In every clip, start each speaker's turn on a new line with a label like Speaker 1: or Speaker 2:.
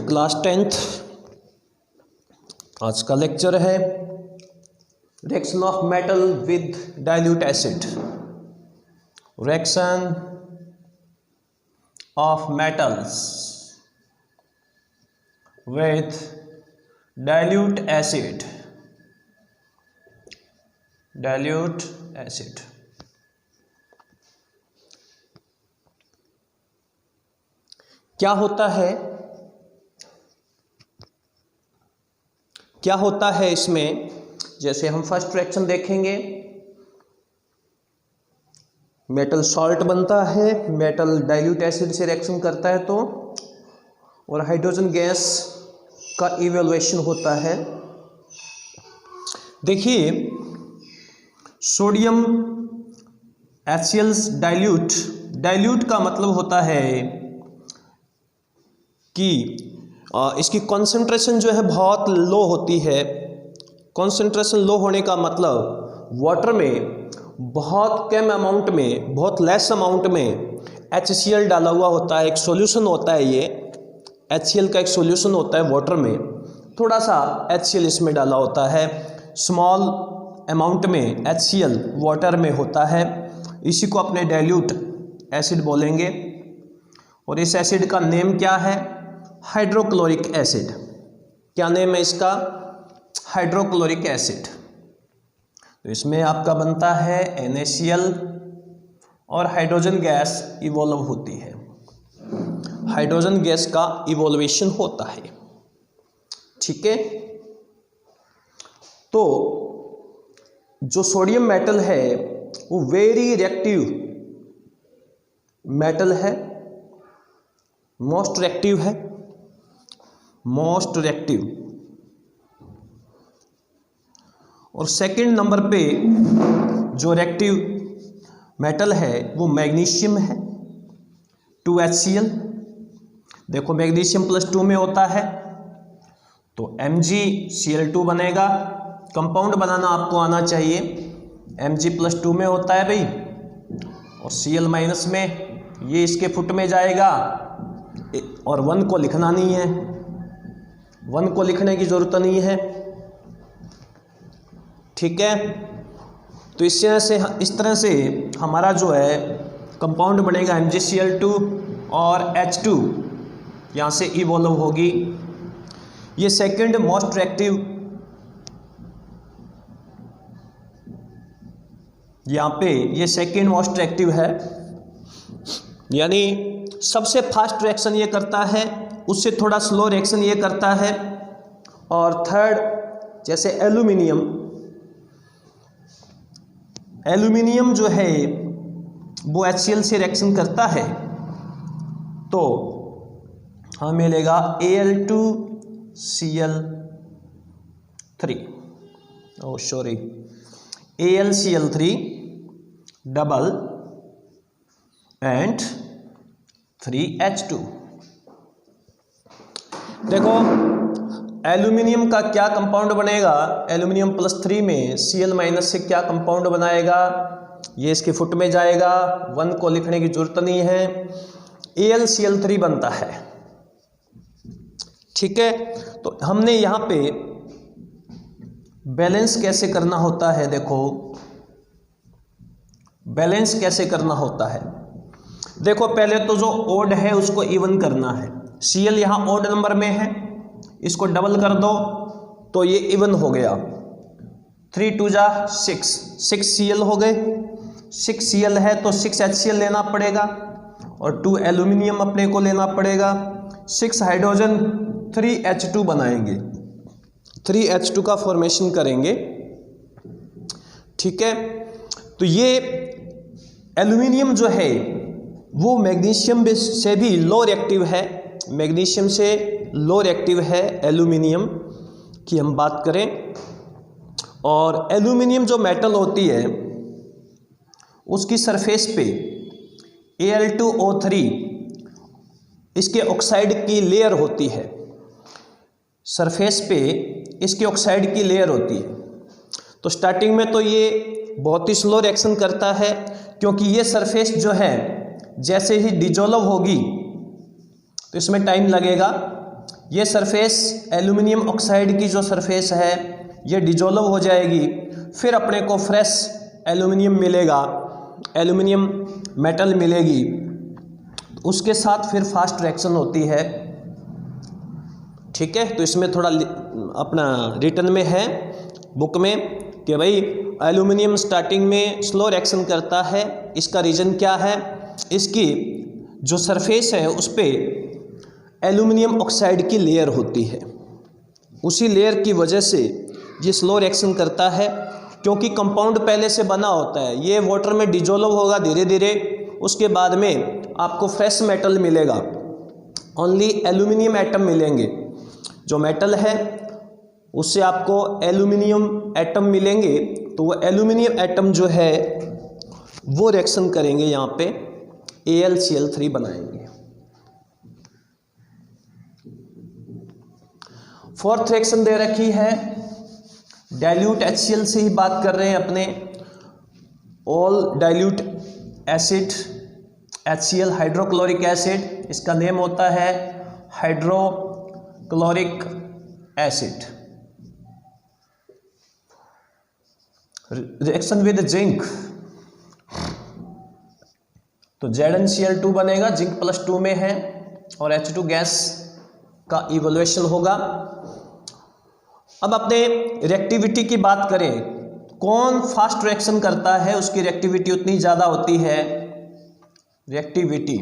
Speaker 1: Class 10th आज का lecture है reaction of metal with dilute acid. Reaction of metals with dilute acid. Dilute acid क्या होता है इसमें। जैसे हम फर्स्ट रिएक्शन देखेंगे, मेटल सॉल्ट बनता है, मेटल डाइल्यूट एसिड से रिएक्शन करता है तो, और हाइड्रोजन गैस का इवैल्यूएशन होता है। देखिए सोडियम HCl डाइल्यूट का मतलब होता है कि इसकी कॉन्सेंट्रेशन जो है बहुत लो होती है। कॉन्सेंट्रेशन लो होने का मतलब वाटर में बहुत कम अमाउंट में, बहुत लेस अमाउंट में HCl डाला हुआ होता है। एक सॉल्यूशन होता है, ये HCl का एक सॉल्यूशन होता है वाटर में, थोड़ा सा HCl इसमें डाला होता है। स्मॉल अमाउंट में HCl वाटर में होता है, इसी को अपने डाइल्यूट एसिड बोलेंगे। और इस एसिड का नेम क्या है? Hydrochloric acid. क्या नेम है इसका? Hydrochloric acid. तो इसमें आपका बनता है NaCl और हाइड्रोजन गैस इवॉल्व होती है, हाइड्रोजन गैस का इवोल्यूशन होता है। ठीक है, तो जो सोडियम मेटल है वो वेरी रिएक्टिव मेटल है, मोस्ट रिएक्टिव है, मोस्ट रिएक्टिव। और सेकंड नंबर पे जो रिएक्टिव मेटल है वो मैग्नीशियम है, 2HCl। देखो मैग्नीशियम +2 में होता है तो MgCl2 बनेगा। कंपाउंड बनाना आपको आना चाहिए। Mg+2 में होता है भाई, और Cl- में, ये इसके फुट में जाएगा और 1 को लिखना नहीं है, 1 को लिखने की जरूरत नहीं है। ठीक है, तो इस तरह से हमारा जो है कंपाउंड बनेगा MgCl2 और H2 यहाँ से इवॉल्व होगी। ये सेकंड मोस्ट रिएक्टिव, यहाँ पे ये सेकंड मोस्ट रिएक्टिव है, यानी सबसे फास्ट रिएक्शन ये करता है, उससे थोड़ा स्लो रिएक्शन ये करता है। और थर्ड जैसे एल्यूमिनियम जो है वो HCl से रिएक्शन करता है तो हमें मिलेगा AlCl3 डबल एंड 3H2। देखो एल्यूमिनियम का क्या कंपाउंड बनेगा? एल्यूमिनियम +3 में Cl- से क्या कंपाउंड बनाएगा? ये इसके फुट में जाएगा, 1 को लिखने की जरूरत नहीं है, AlCl3 बनता है। ठीक है, तो हमने यहाँ पे बैलेंस कैसे करना होता है। देखो बैलेंस कैसे करना होता है। देखो पहले तो जो ओड है उसको इवन करना है। Cl यहाँ ओड नंबर में है, इसको डबल कर दो तो ये इवन हो गया। 3 2 जा 6 Cl हो गए। 6 Cl है तो 6 HCl लेना पड़ेगा और 2 एल्यूमिनियम अपने को लेना पड़ेगा। 6 हाइड्रोजन 3H2 बनाएंगे, 3H2 का फॉर्मेशन करेंगे। ठीक है, तो ये एल्यूमिनियम जो है वो मैग्नीशियम से भी लो रिएक्टिव है, मैग्नीशियम से लो रिएक्टिव है एल्यूमिनियम की हम बात करें। और एल्यूमिनियम जो मेटल होती है उसकी सरफेस पे Al2O3 इसके ऑक्साइड की लेयर होती है, सरफेस पे इसके ऑक्साइड की लेयर होती है। तो स्टार्टिंग में तो ये बहुत ही स्लो रिएक्शन करता है क्योंकि ये सरफेस जो है जैसे ही डिजोल्व होगी तो इसमें टाइम लगेगा। ये सरफेस एल्यूमिनियम ऑक्साइड की जो सरफेस है ये डिजोल्व हो जाएगी, फिर अपने को फ्रेश एल्यूमिनियम मिलेगा, एल्यूमिनियम मेटल मिलेगी, उसके साथ फिर फास्ट रिएक्शन होती है। ठीक है, तो इसमें थोड़ा अपना रिटर्न में है बुक में कि भाई एल्यूमिनियम स्टार्टिंग में स्लो रिएक्शन करता है। इसका रीज़न क्या है, इसकी जो सरफेस है उस पर एल्यूमिनियम ऑक्साइड की लेयर होती है, उसी लेयर की वजह से ये स्लो रिएक्शन करता है, क्योंकि कंपाउंड पहले से बना होता है। ये वाटर में डिजोल्व होगा धीरे धीरे, उसके बाद में आपको फ्रेश मेटल मिलेगा, ओनली एल्यूमिनियम एटम मिलेंगे। जो मेटल है उससे आपको एल्यूमिनियम एटम मिलेंगे, तो वो एल्यूमिनियम एटम जो है वो रिएक्शन करेंगे, यहाँ पे AlCl3 बनाएंगे। फोर्थ रिएक्शन दे रखी है, डाइल्यूट HCl से ही बात कर रहे हैं अपने। All dilute acid HCl hydrochloric acid, इसका नेम होता है hydrochloric acid. Reaction with zinc, तो ZnCl2 बनेगा, जिंक +2 में है, और H2 गैस का इवोल्यूशन होगा। अब अपने रिएक्टिविटी की बात करें, कौन फास्ट रिएक्शन करता है उसकी रिएक्टिविटी उतनी ज़्यादा होती है। रिएक्टिविटी,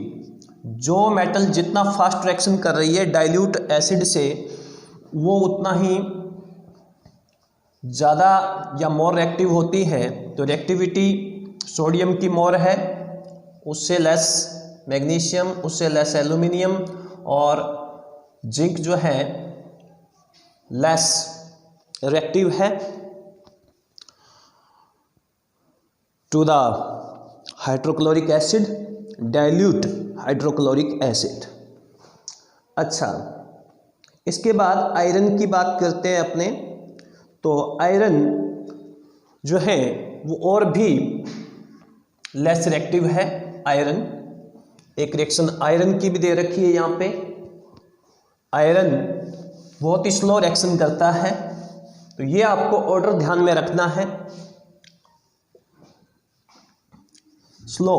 Speaker 1: जो मेटल जितना फास्ट रिएक्शन कर रही है डाइल्यूट एसिड से, वो उतना ही ज़्यादा या मोर रिएक्टिव होती है। तो रिएक्टिविटी सोडियम की मोर है, उससे लेस मैग्नीशियम, उससे लेस एल्यूमिनियम, और जिंक जो है लेस रिएक्टिव है to the hydrochloric acid, dilute hydrochloric acid. अच्छा, इसके बाद आयरन की बात करते हैं अपने। तो आयरन जो है वो और भी लेस रिएक्टिव है। आयरन, एक रिएक्शन आयरन की भी दे रखी है यहाँ पे। आयरन बहुत ही स्लो रिएक्शन करता है, तो ये आपको ऑर्डर ध्यान में रखना है। स्लो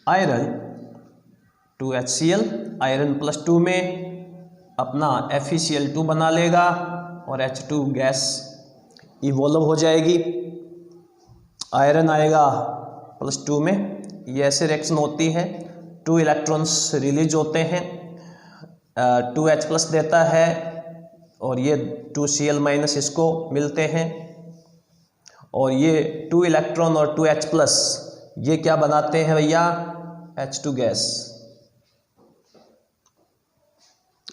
Speaker 1: आयरन 2HCl, आयरन +2 में अपना FeCl2 बना लेगा और H2 गैस इवोल्व हो जाएगी। आयरन आएगा +2 में, ये ऐसे रिएक्शन होती है। 2 इलेक्ट्रॉन्स रिलीज होते हैं, 2H+ देता है और ये 2Cl- इसको मिलते हैं, और ये 2 इलेक्ट्रॉन और 2H+ ये क्या बनाते हैं भैया, H2 गैस।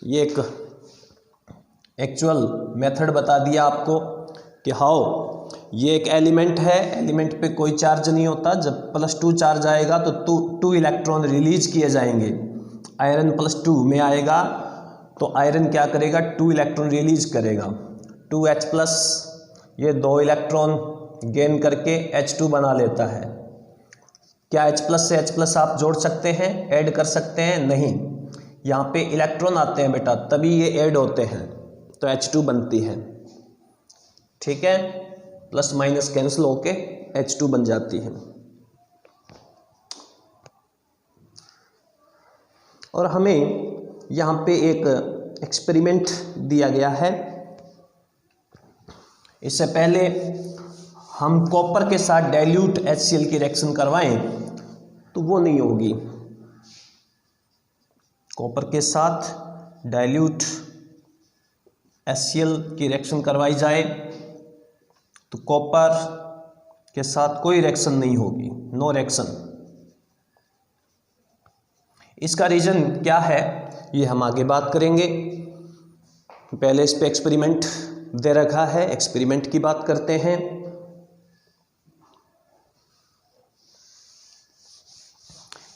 Speaker 1: ये एक एक्चुअल मेथड बता दिया आपको कि हाउ, ये एक एलिमेंट है, एलिमेंट पे कोई चार्ज नहीं होता। जब +2 चार्ज आएगा तो 2 इलेक्ट्रॉन रिलीज किए जाएंगे। आयरन +2 में आएगा तो आयरन क्या करेगा, 2 इलेक्ट्रॉन रिलीज करेगा। 2H+ ये 2 इलेक्ट्रॉन गेन करके H2 बना लेता है। क्या H+ से H+ आप जोड़ सकते हैं, ऐड कर सकते हैं? नहीं, यहाँ पे इलेक्ट्रॉन आते हैं बेटा, तभी ये ऐड होते हैं, तो H2 बनती है। ठीक है, + कैंसिल होके H2 बन जाती है। और हमें यहाँ पे एक एक्सपेरिमेंट दिया गया है। इससे पहले हम कॉपर के साथ डाइल्यूट HCl की रिएक्शन करवाएं तो वो नहीं होगी। कॉपर के साथ डाइल्यूट HCl की रिएक्शन करवाई जाए तो कॉपर के साथ कोई रिएक्शन नहीं होगी, नो रिएक्शन। इसका रीज़न क्या है ये हम आगे बात करेंगे। पहले इस पे एक्सपेरिमेंट दे रखा है, एक्सपेरिमेंट की बात करते हैं।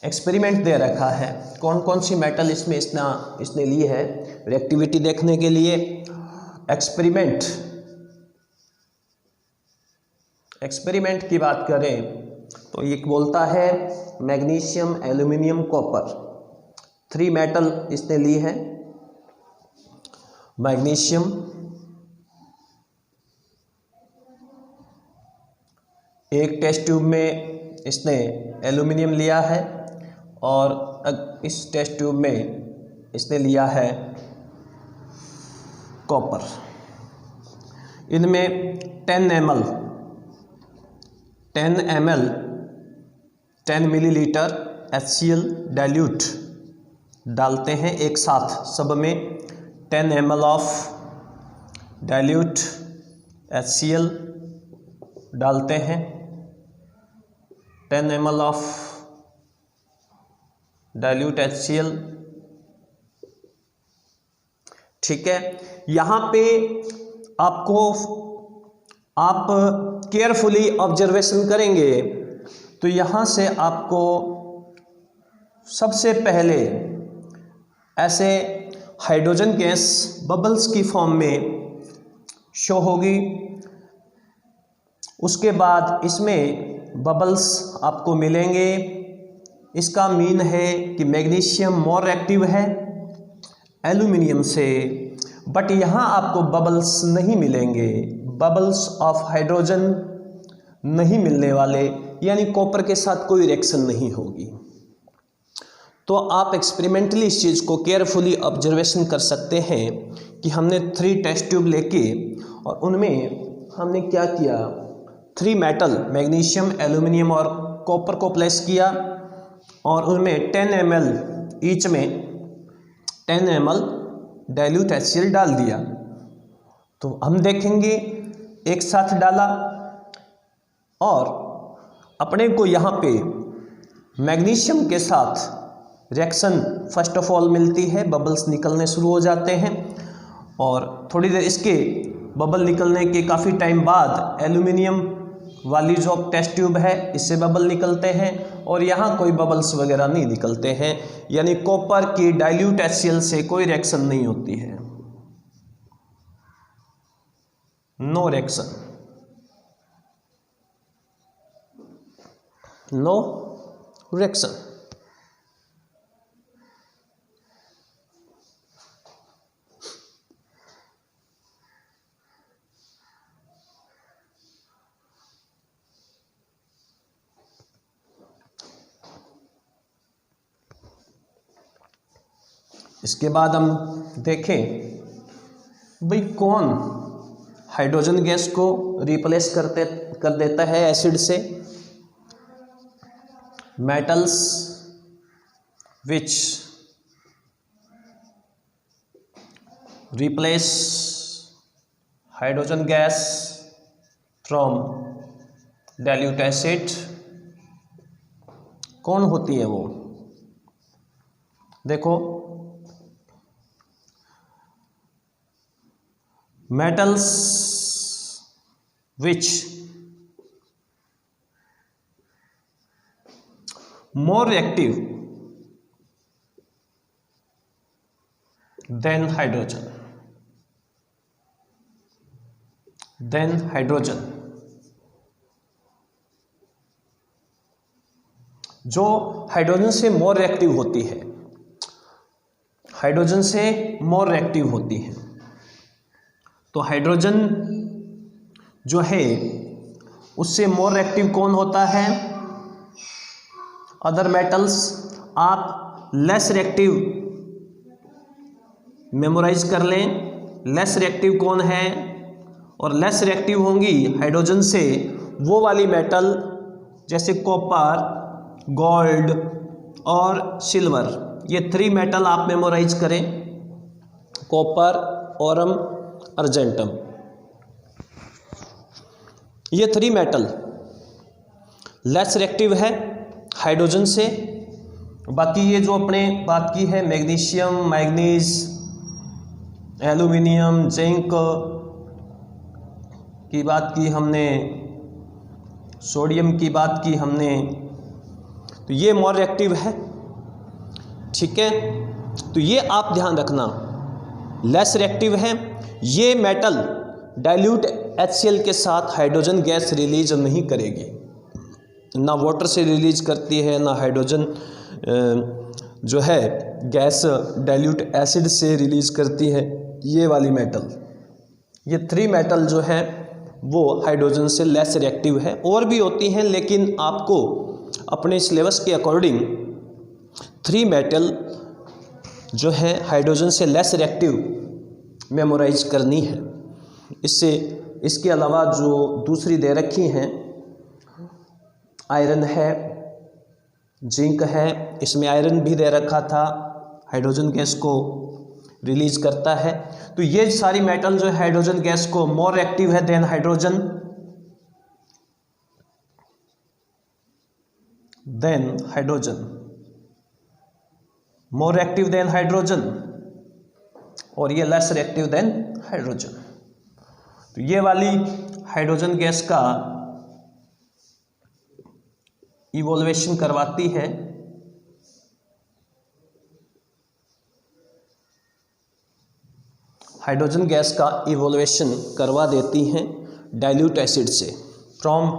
Speaker 1: एक्सपेरिमेंट दे रखा है, कौन कौन सी मेटल इसमें इसने ली है रिएक्टिविटी देखने के लिए। एक्सपेरिमेंट की बात करें तो ये बोलता है मैग्नीशियम, एल्यूमिनियम, कॉपर, 3 मेटल इसने ली है। मैग्नीशियम, एक टेस्ट ट्यूब में इसने एल्यूमिनियम लिया है और इस टेस्ट ट्यूब में इसने लिया है कॉपर। इनमें 10 ml 10 मिलीलीटर HCl डाइल्यूट डालते हैं एक साथ, सब में 10 ml ऑफ डाइल्यूट HCl डालते हैं, 10 ml ऑफ डाइल्यूट HCl। ठीक है, यहाँ पे आपको आप केयरफुली ऑब्जर्वेशन करेंगे तो यहाँ से आपको सबसे पहले ऐसे हाइड्रोजन गैस बबल्स की फॉर्म में शो होगी। उसके बाद इसमें बबल्स आपको मिलेंगे। इसका मीन है कि मैग्नीशियम मोर एक्टिव है एल्यूमिनियम से, बट यहाँ आपको बबल्स नहीं मिलेंगे, बबल्स ऑफ हाइड्रोजन नहीं मिलने वाले, यानी कॉपर के साथ कोई रिएक्शन नहीं होगी। तो आप एक्सपेरिमेंटली इस चीज़ को केयरफुली ऑब्जर्वेशन कर सकते हैं कि हमने 3 टेस्ट ट्यूब लेके और उनमें हमने क्या किया, 3 मेटल मैग्नीशियम, एल्यूमिनियम और कॉपर को प्लेस किया और उनमें 10 ml ईच में 10 ml डाइल्यूट HCl डाल दिया। तो हम देखेंगे एक साथ डाला और अपने को यहाँ पे मैग्नीशियम के साथ रिएक्शन फर्स्ट ऑफ ऑल मिलती है, बबल्स निकलने शुरू हो जाते हैं और थोड़ी देर इसके बबल निकलने के काफ़ी टाइम बाद एल्यूमिनियम वाली जो टेस्ट ट्यूब है इससे बबल निकलते हैं और यहाँ कोई बबल्स वगैरह नहीं निकलते हैं, यानी कॉपर की डाइल्यूट HCl से कोई रिएक्शन नहीं होती है, नो रिएक्शन, नो रिएक्शन। इसके बाद हम देखें भाई कौन हाइड्रोजन गैस को रिप्लेस कर देता है एसिड से। Metals which replace hydrogen gas from dilute acid, कौन होती है वो, देखो metals which more reactive than hydrogen, जो हाइड्रोजन से मोर रिएक्टिव होती है, हाइड्रोजन से मोर रिएक्टिव होती है। तो हाइड्रोजन जो है उससे मोर रिएक्टिव कौन होता है, अदर मेटल्स आप लेस रिएक्टिव मेमोराइज कर लें, लेस रिएक्टिव कौन है, और लेस रिएक्टिव होंगी हाइड्रोजन से वो वाली मेटल जैसे कॉपर, गोल्ड और सिल्वर, ये 3 मेटल आप मेमोराइज करें, कॉपर, ओरम, अर्जेंटम, ये 3 मेटल लेस रिएक्टिव है हाइड्रोजन से। बाकी ये जो अपने बात की है मैग्नीशियम, मैग्नीज, एल्यूमिनियम, जिंक की बात की हमने, सोडियम की बात की हमने, तो ये मोर रिएक्टिव है, ठीक है। तो ये आप ध्यान रखना, लेस रिएक्टिव है, ये मेटल डाइल्यूट HCl के साथ हाइड्रोजन गैस रिलीज नहीं करेगी, ना वाटर से रिलीज करती है, ना हाइड्रोजन जो है गैस डाइल्यूट एसिड से रिलीज करती है। ये वाली मेटल, ये 3 मेटल जो है वो हाइड्रोजन से लेस रिएक्टिव है। और भी होती हैं, लेकिन आपको अपने सिलेबस के अकॉर्डिंग 3 मेटल जो है हाइड्रोजन से लेस रिएक्टिव मेमोराइज करनी है। इसके अलावा जो दूसरी दे रखी हैं, आयरन है, जिंक है। इसमें आयरन भी दे रखा था, हाइड्रोजन गैस को रिलीज करता है। तो ये सारी मेटल जो है हाइड्रोजन गैस को मोर रिएक्टिव है than hydrogen, more reactive than hydrogen, और ये लेस रिएक्टिव देन हाइड्रोजन। तो ये वाली हाइड्रोजन गैस का इवोल्यूशन करवाती है हाइड्रोजन गैस का इवोल्यूशन करवा देती हैं डाइल्यूट एसिड से, फ्रॉम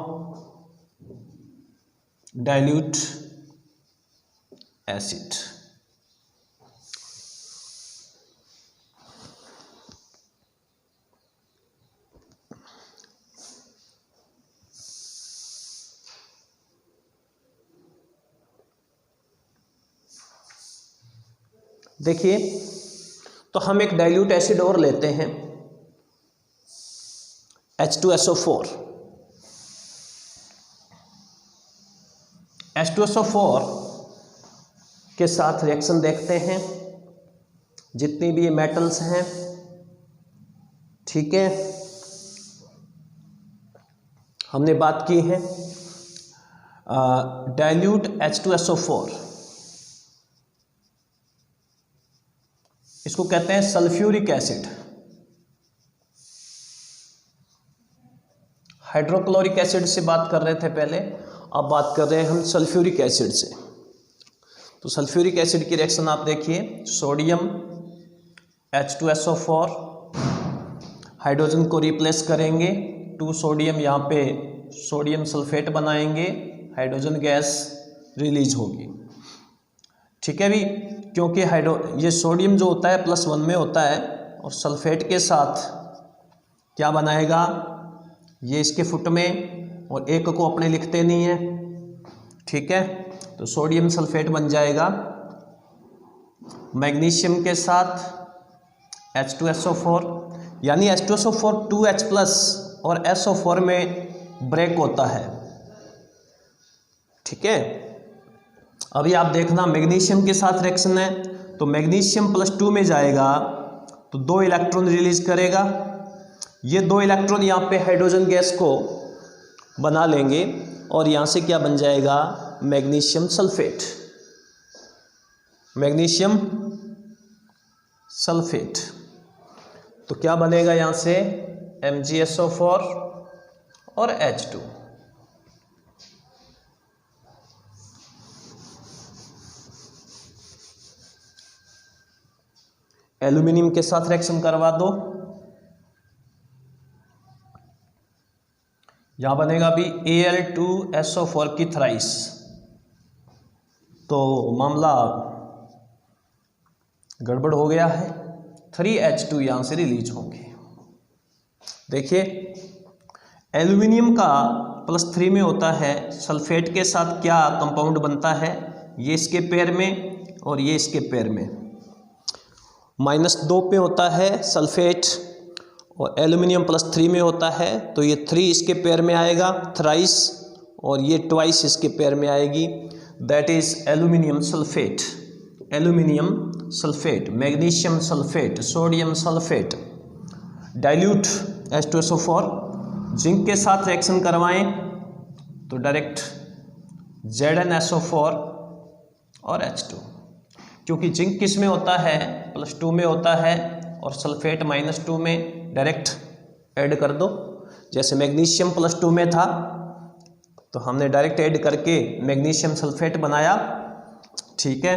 Speaker 1: डाइल्यूट एसिड। देखिए, तो हम एक डाइल्यूट एसिड और लेते हैं H2SO4। H2SO4 के साथ रिएक्शन देखते हैं, जितनी भी ये मेटल्स हैं, ठीक है। हमने बात की है डाइल्यूट H2SO4, इसको कहते हैं सल्फ्यूरिक एसिड। हाइड्रोक्लोरिक एसिड से बात कर रहे थे पहले, अब बात कर रहे हैं हम सल्फ्यूरिक एसिड से। तो सल्फ्यूरिक एसिड की रिएक्शन आप देखिए, सोडियम H2SO4, हाइड्रोजन को रिप्लेस करेंगे, 2 सोडियम, यहाँ पे सोडियम सल्फेट बनाएंगे, हाइड्रोजन गैस रिलीज होगी, ठीक है भी। क्योंकि ये सोडियम जो होता है +1 में होता है, और सल्फेट के साथ क्या बनाएगा, ये इसके फुट में, और एक को अपने लिखते नहीं है, ठीक है। तो सोडियम सल्फेट बन जाएगा, मैग्नीशियम के साथ H2SO4, यानी H2SO4 2H+ और SO4 में ब्रेक होता है, ठीक है। अभी आप देखना, मैग्नीशियम के साथ रिएक्शन है, तो मैग्नीशियम +2 में जाएगा तो 2 इलेक्ट्रॉन रिलीज करेगा। ये 2 इलेक्ट्रॉन यहाँ पे हाइड्रोजन गैस को बना लेंगे, और यहाँ से क्या बन जाएगा, मैग्नीशियम सल्फेट। मैग्नीशियम सल्फेट, तो क्या बनेगा यहाँ से, MgSO4 और H2। एल्यूमिनियम के साथ रिएक्शन करवा दो, यहां बनेगा अभी Al2SO4 की थ्राइस, तो मामला गड़बड़ हो गया है, 3H2 यहां से रिलीज होंगे। देखिए, एल्यूमिनियम का +3 में होता है, सल्फेट के साथ क्या कंपाउंड बनता है, ये इसके पेयर में और ये इसके पेयर में, -2 पे होता है सल्फेट, और एल्यूमिनियम +3 में होता है, तो ये 3 इसके पेयर में आएगा, थ्राइस, और ये ट्वाइस इसके पेयर में आएगी, that is aluminium sulphate. Aluminium sulphate, magnesium sulphate, sodium sulphate, dilute H2SO4। Zinc के साथ रिएक्शन करवाएं तो डायरेक्ट ZnSO4 और H2, क्योंकि जिंक किस में होता है, +2 में होता है, और सल्फेट -2 में, डायरेक्ट ऐड कर दो। जैसे मैग्नीशियम +2 में था, तो हमने डायरेक्ट ऐड करके मैग्नीशियम सल्फेट बनाया, ठीक है,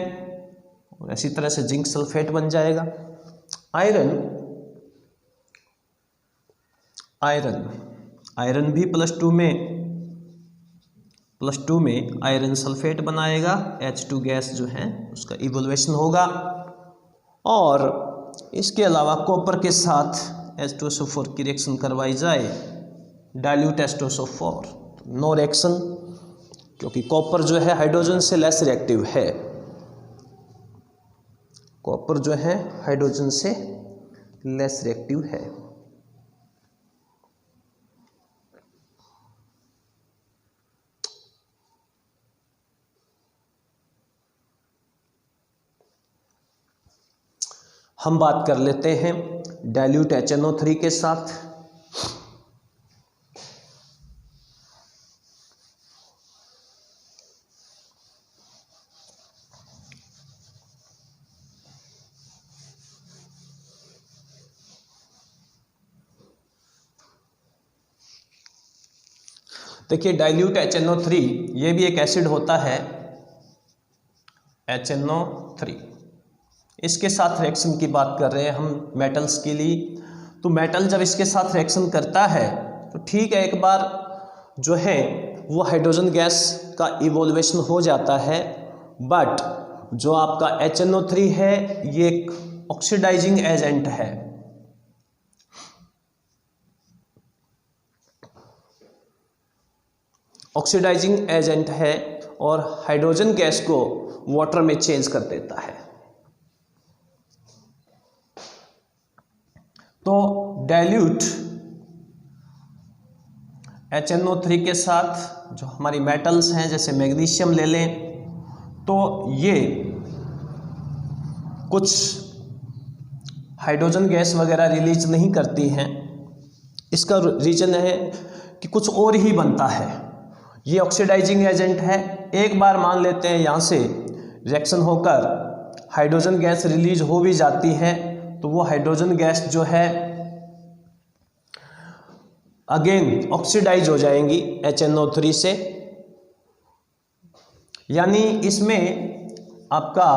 Speaker 1: और इसी तरह से जिंक सल्फेट बन जाएगा। आयरन भी +2 में, +2 में आयरन सल्फेट बनाएगा, H2 गैस जो है उसका इवोल्यूशन होगा। और इसके अलावा कॉपर के साथ H2SO4 की रिएक्शन करवाई जाए, डाइल्यूट H2SO4, नो रिएक्शन, क्योंकि कॉपर जो है हाइड्रोजन से लेस रिएक्टिव है। कॉपर जो है हाइड्रोजन से लेस रिएक्टिव है। हम बात कर लेते हैं डाइल्यूट HNO3 के साथ। देखिए डाइल्यूट HNO3 ये भी एक एसिड होता है, HNO3। इसके साथ रिएक्शन की बात कर रहे हैं हम मेटल्स के लिए। तो मेटल जब इसके साथ रिएक्शन करता है तो ठीक है, एक बार जो है वो हाइड्रोजन गैस का इवोल्यूशन हो जाता है, बट जो आपका HNO3 है ये एक ऑक्सीडाइजिंग एजेंट है। ऑक्सीडाइजिंग एजेंट है और हाइड्रोजन गैस को वाटर में चेंज कर देता है। तो डाइल्यूट HNO3 के साथ जो हमारी मेटल्स हैं, जैसे मैग्नीशियम ले लें, तो ये कुछ हाइड्रोजन गैस वगैरह रिलीज नहीं करती हैं। इसका रीजन है कि कुछ और ही बनता है। ये ऑक्सीडाइजिंग एजेंट है। एक बार मान लेते हैं यहाँ से रिएक्शन होकर हाइड्रोजन गैस रिलीज हो भी जाती है, तो वो हाइड्रोजन गैस जो है अगेन ऑक्सीडाइज हो जाएंगी HNO3 से। यानी इसमें आपका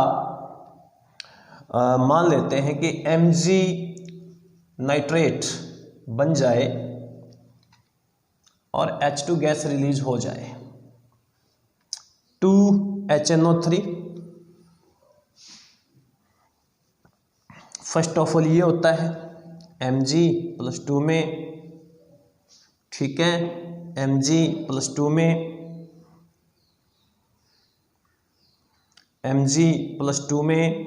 Speaker 1: मान लेते हैं कि Mg नाइट्रेट बन जाए और H2 गैस रिलीज हो जाए, 2HNO3। फर्स्ट ऑफ ऑल ये होता है Mg+2 में, ठीक है, Mg+2 में, Mg+2 में,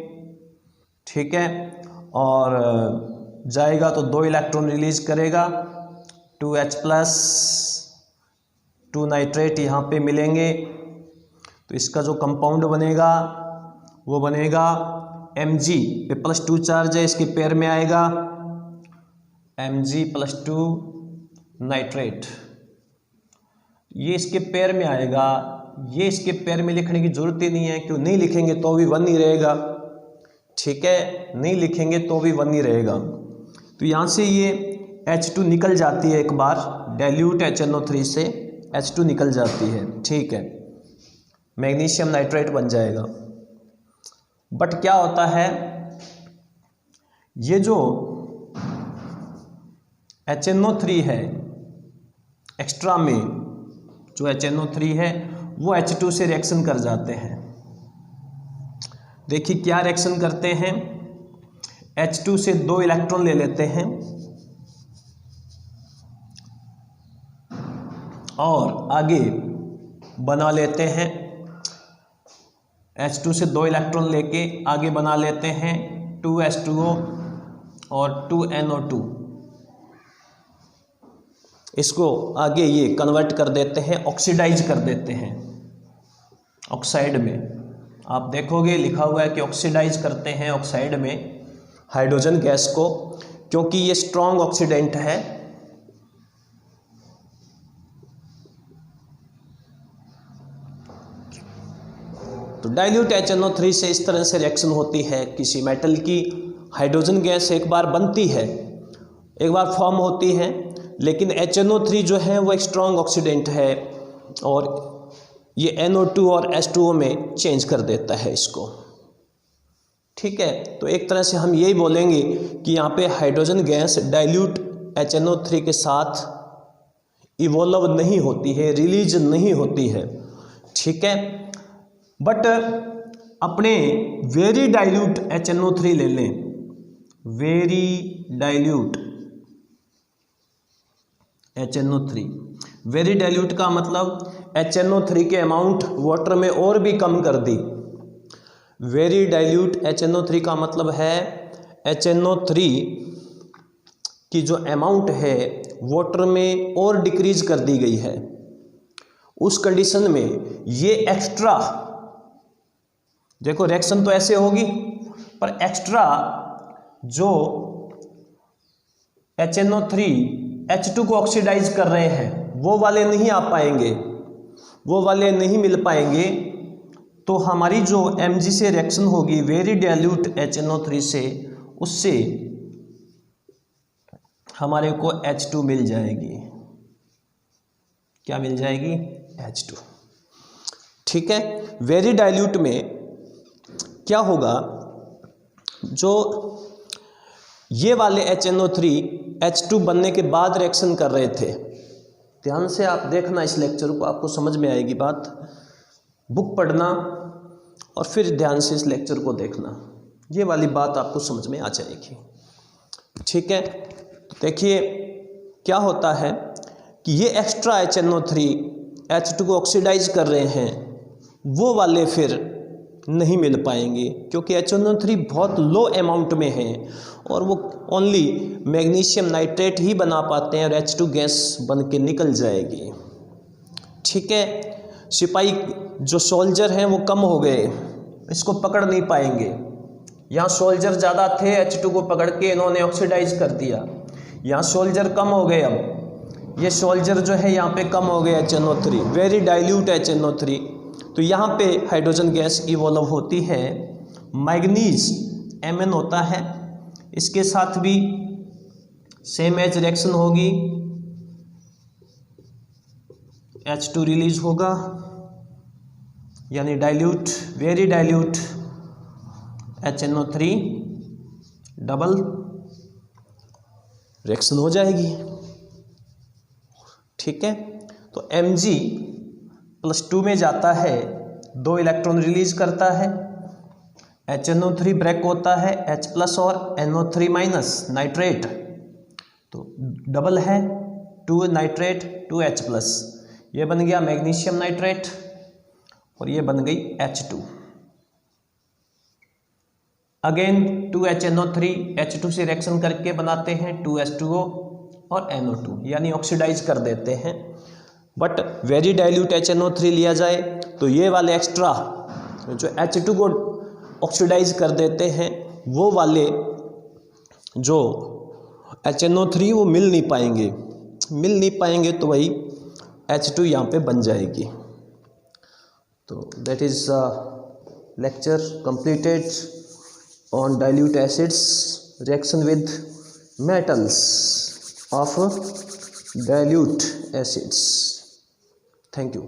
Speaker 1: ठीक है, और जाएगा तो 2 इलेक्ट्रॉन रिलीज करेगा, 2H+, 2 नाइट्रेट यहाँ पे मिलेंगे। तो इसका जो कंपाउंड बनेगा वो बनेगा Mg पे +2 चार्ज है, इसके पेयर में आएगा Mg+2 नाइट्रेट, ये इसके पेयर में आएगा। ये इसके पेयर में लिखने की जरूरत ही नहीं है, क्यों नहीं लिखेंगे तो भी 1 ही रहेगा, ठीक है, नहीं लिखेंगे तो भी 1 ही रहेगा। तो यहाँ से ये H2 निकल जाती है, एक बार डाइल्यूट HNO3 से H2 निकल जाती है, ठीक है, मैग्नीशियम नाइट्रेट बन जाएगा। बट क्या होता है, ये जो HNO3 है, एक्स्ट्रा में जो HNO3 है वो H2 से रिएक्शन कर जाते हैं। देखिए क्या रिएक्शन करते हैं, H2 से 2 इलेक्ट्रॉन ले लेते हैं और आगे बना लेते हैं, H2 से 2 इलेक्ट्रॉन लेके आगे बना लेते हैं 2H2O और 2NO2। इसको आगे ये कन्वर्ट कर देते हैं, ऑक्सीडाइज कर देते हैं ऑक्साइड में। आप देखोगे लिखा हुआ है कि ऑक्सीडाइज करते हैं ऑक्साइड में हाइड्रोजन गैस को, क्योंकि ये स्ट्रॉन्ग ऑक्सीडेंट है। तो डाइल्यूट HNO3 से इस तरह से रिएक्शन होती है किसी मेटल की। हाइड्रोजन गैस एक बार बनती है, एक बार फॉर्म होती है, लेकिन HNO3 जो है वो एक स्ट्रॉन्ग ऑक्सीडेंट है और ये NO2 और H2O में चेंज कर देता है इसको, ठीक है। तो एक तरह से हम यही बोलेंगे कि यहाँ पे हाइड्रोजन गैस डाइल्यूट HNO3 के साथ इवॉल्व नहीं होती है, रिलीज नहीं होती है, ठीक है। बट अपने वेरी डाइल्यूट HNO3 ले लें, very dilute HNO3। Very dilute का मतलब HNO3 के अमाउंट वाटर में और भी कम कर दी। वेरी डाइल्यूट HNO3 का मतलब है HNO3 की जो अमाउंट है वाटर में और डिक्रीज कर दी गई है। उस कंडीशन में ये एक्स्ट्रा, देखो रिएक्शन तो ऐसे होगी पर एक्स्ट्रा जो HNO3 H2 को ऑक्सीडाइज कर रहे हैं वो वाले नहीं आ पाएंगे, वो वाले नहीं मिल पाएंगे। तो हमारी जो Mg से रिएक्शन होगी वेरी डाइल्यूट HNO3 से, उससे हमारे को H2 मिल जाएगी। क्या मिल जाएगी? H2। ठीक है। वेरी डाइल्यूट में क्या होगा, जो ये वाले HNO3 H2 बनने के बाद रिएक्शन कर रहे थे, ध्यान से आप देखना इस लेक्चर को, आपको समझ में आएगी बात। बुक पढ़ना और फिर ध्यान से इस लेक्चर को देखना, ये वाली बात आपको समझ में आ जाएगी। ठीक है। देखिए क्या होता है कि ये एक्स्ट्रा HNO3 H2 को ऑक्सीडाइज कर रहे हैं, वो वाले फिर नहीं मिल पाएंगे क्योंकि HNO3 बहुत लो अमाउंट में है और वो ओनली मैग्नीशियम नाइट्रेट ही बना पाते हैं और H2 गैस बन के निकल जाएगी। ठीक है। सिपाही जो सोल्जर हैं वो कम हो गए, इसको पकड़ नहीं पाएंगे। यहाँ सोल्जर ज़्यादा थे, H2 को पकड़ के इन्होंने ऑक्सीडाइज कर दिया। यहाँ सोल्जर कम हो गए, अब ये सोल्जर जो है यहाँ पे कम हो गए HNO3, वेरी डाइल्यूट HNO3। तो यहाँ पे हाइड्रोजन गैस इवॉल्व होती है, मैग्नीज Mn होता है, इसके साथ भी सेम एज रिएक्शन होगी, H2 रिलीज होगा, यानी dilute very dilute HNO3 double reaction हो जाएगी। ठीक है। तो Mg+2 में जाता है, 2 इलेक्ट्रॉन रिलीज करता है, HNO3 ब्रेक होता है H+ और NO3- नाइट्रेट, तो डबल है 2 नाइट्रेट 2 H+, ये बन गया मैग्नीशियम नाइट्रेट और ये बन गई H2। अगेन 2 HNO3 H2 से रिएक्शन करके बनाते हैं 2 H2O और NO2, यानी ऑक्सीडाइज कर देते हैं। बट वेरी डाइल्यूट HNO3 लिया जाए तो ये वाले एक्स्ट्रा जो H2 को ऑक्सीडाइज कर देते हैं, वो वाले जो HNO3 वो मिल नहीं पाएंगे तो वही H2 यहाँ पे बन जाएगी। तो that is lecture completed on dilute acids reaction with metals of dilute acids. Thank you.